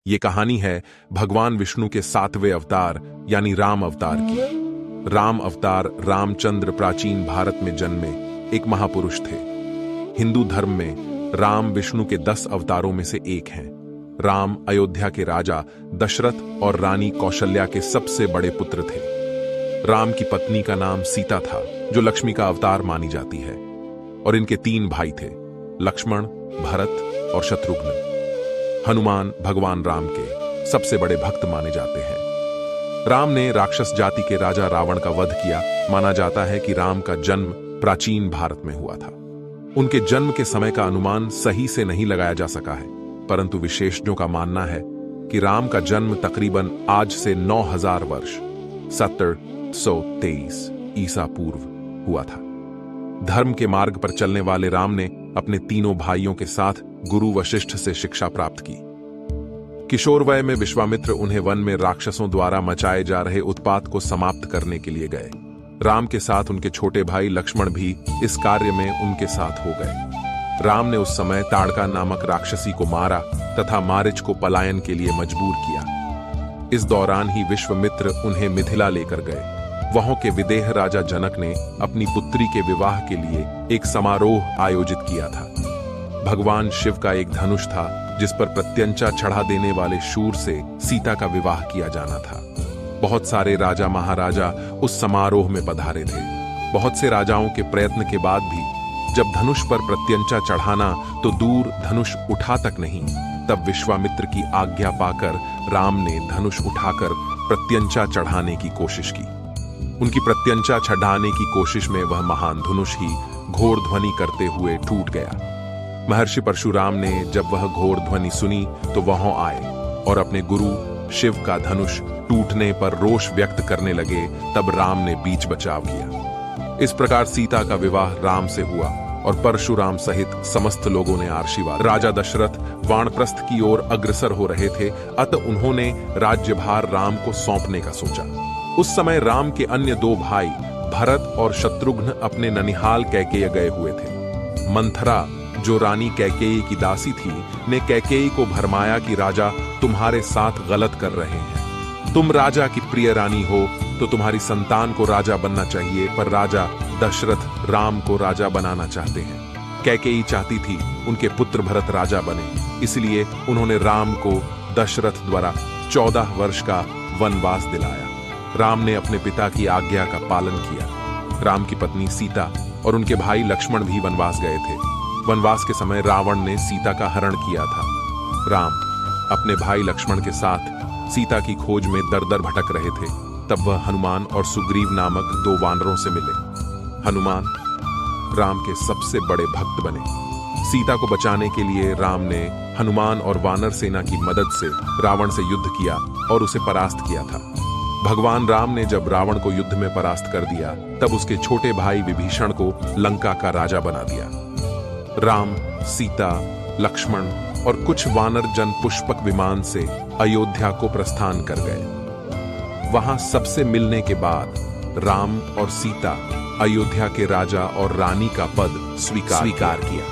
ये कहानी है भगवान विष्णु के 7वें अवतार यानी राम अवतार की। राम अवतार रामचंद्र प्राचीन भारत में जन्मे एक महापुरुष थे। हिंदू धर्म में राम विष्णु के 10 अवतारों में से एक हैं। राम अयोध्या के राजा दशरथ और रानी कौशल्या के सबसे बड़े पुत्र थे। राम की पत्नी का नाम सीता था, जो लक्ष्मी का अवतार मानी जाती है, और इनके 3 भाई थे, लक्ष्मण, भरत और शत्रुघ्न। हनुमान भगवान राम के सबसे बड़े भक्त माने जाते हैं। राम ने राक्षस जाति के राजा रावण का वध किया। माना जाता है कि राम का जन्म प्राचीन भारत में हुआ था। उनके जन्म के समय का अनुमान सही से नहीं लगाया जा सका है, परंतु विशेषज्ञों का मानना है कि राम का जन्म तकरीबन आज से 9000 वर्ष 723 ईसा पूर्व हुआ था। धर्म के मार्ग पर चलने वाले राम ने अपने तीनों भाइयों के साथ गुरु वशिष्ठ से शिक्षा प्राप्त की। किशोर वय में विश्वामित्र उन्हें वन में राक्षसों द्वारा मचाए जा रहे उत्पात को समाप्त करने के लिए गए। राम के साथ उनके छोटे भाई लक्ष्मण भी इस कार्य में उनके साथ हो गए। राम ने उस समय ताड़का नामक राक्षसी को मारा तथा मारीच को पलायन के लिए मजबूर किया। इस दौरान ही विश्वामित्र उन्हें मिथिला लेकर गए। वहां के विदेह राजा जनक ने अपनी पुत्री के विवाह के लिए एक समारोह आयोजित किया था। भगवान शिव का एक धनुष था, जिस पर प्रत्यंचा चढ़ा देने वाले शूर से सीता का विवाह किया जाना था। बहुत सारे राजा महाराजा उस समारोह में पधारे थे। बहुत से राजाओं के प्रयत्न के बाद भी जब धनुष पर प्रत्यंचा चढ़ाना तो दूर धनुष उठा तक नहीं, तब विश्वामित्र की आज्ञा पाकर राम ने धनुष उठाकर प्रत्यंचा चढ़ाने की कोशिश की। उनकी प्रत्यंचा चढ़ाने की कोशिश में वह महान धनुष ही घोर ध्वनि करते हुए टूट गया। महर्षि परशुराम ने जब वह घोर ध्वनि सुनी तो वहां आए और अपने गुरु शिव का धनुष टूटने पर रोष व्यक्त करने लगे। तब राम ने बीच बचाव किया। इस प्रकार सीता का विवाह राम से हुआ और परशुराम सहित समस्त लोगों ने आशीर्वाद। राजा दशरथ वानप्रस्थ की ओर अग्रसर हो रहे थे, अतः उन्होंने राज्यभार राम को सौंपने का सोचा। उस समय राम के अन्य 2 भाई भरत और शत्रुघ्न अपने ननिहाल कैकेयी गए हुए थे। मंथरा, जो रानी कैकेयी की दासी थी, ने कैकेयी को भरमाया कि राजा तुम्हारे साथ गलत कर रहे हैं। तुम राजा की प्रिय रानी हो तो तुम्हारी संतान को राजा बनना चाहिए, पर राजा दशरथ राम को राजा बनाना चाहते हैं। कैकेयी चाहती थी उनके पुत्र भरत राजा बने, इसलिए उन्होंने राम को दशरथ द्वारा 14 वर्ष का वनवास दिलाया। राम ने अपने पिता की आज्ञा का पालन किया। राम की पत्नी सीता और उनके भाई लक्ष्मण भी वनवास गए थे। वनवास के समय रावण ने सीता का हरण किया था। राम अपने भाई लक्ष्मण के साथ सीता की खोज में दर-दर भटक रहे थे। तब वह हनुमान और सुग्रीव नामक 2 वानरों से मिले। हनुमान राम के सबसे बड़े भक्त बने। सीता को बचाने के लिए राम ने हनुमान और वानर सेना की मदद से रावण से युद्ध किया और उसे परास्त किया था। भगवान राम ने जब रावण को युद्ध में परास्त कर दिया, तब उसके छोटे भाई विभीषण को लंका का राजा बना दिया। राम, सीता, लक्ष्मण और कुछ वानर जन पुष्पक विमान से अयोध्या को प्रस्थान कर गए। वहां सबसे मिलने के बाद राम और सीता अयोध्या के राजा और रानी का पद स्वीकार किया।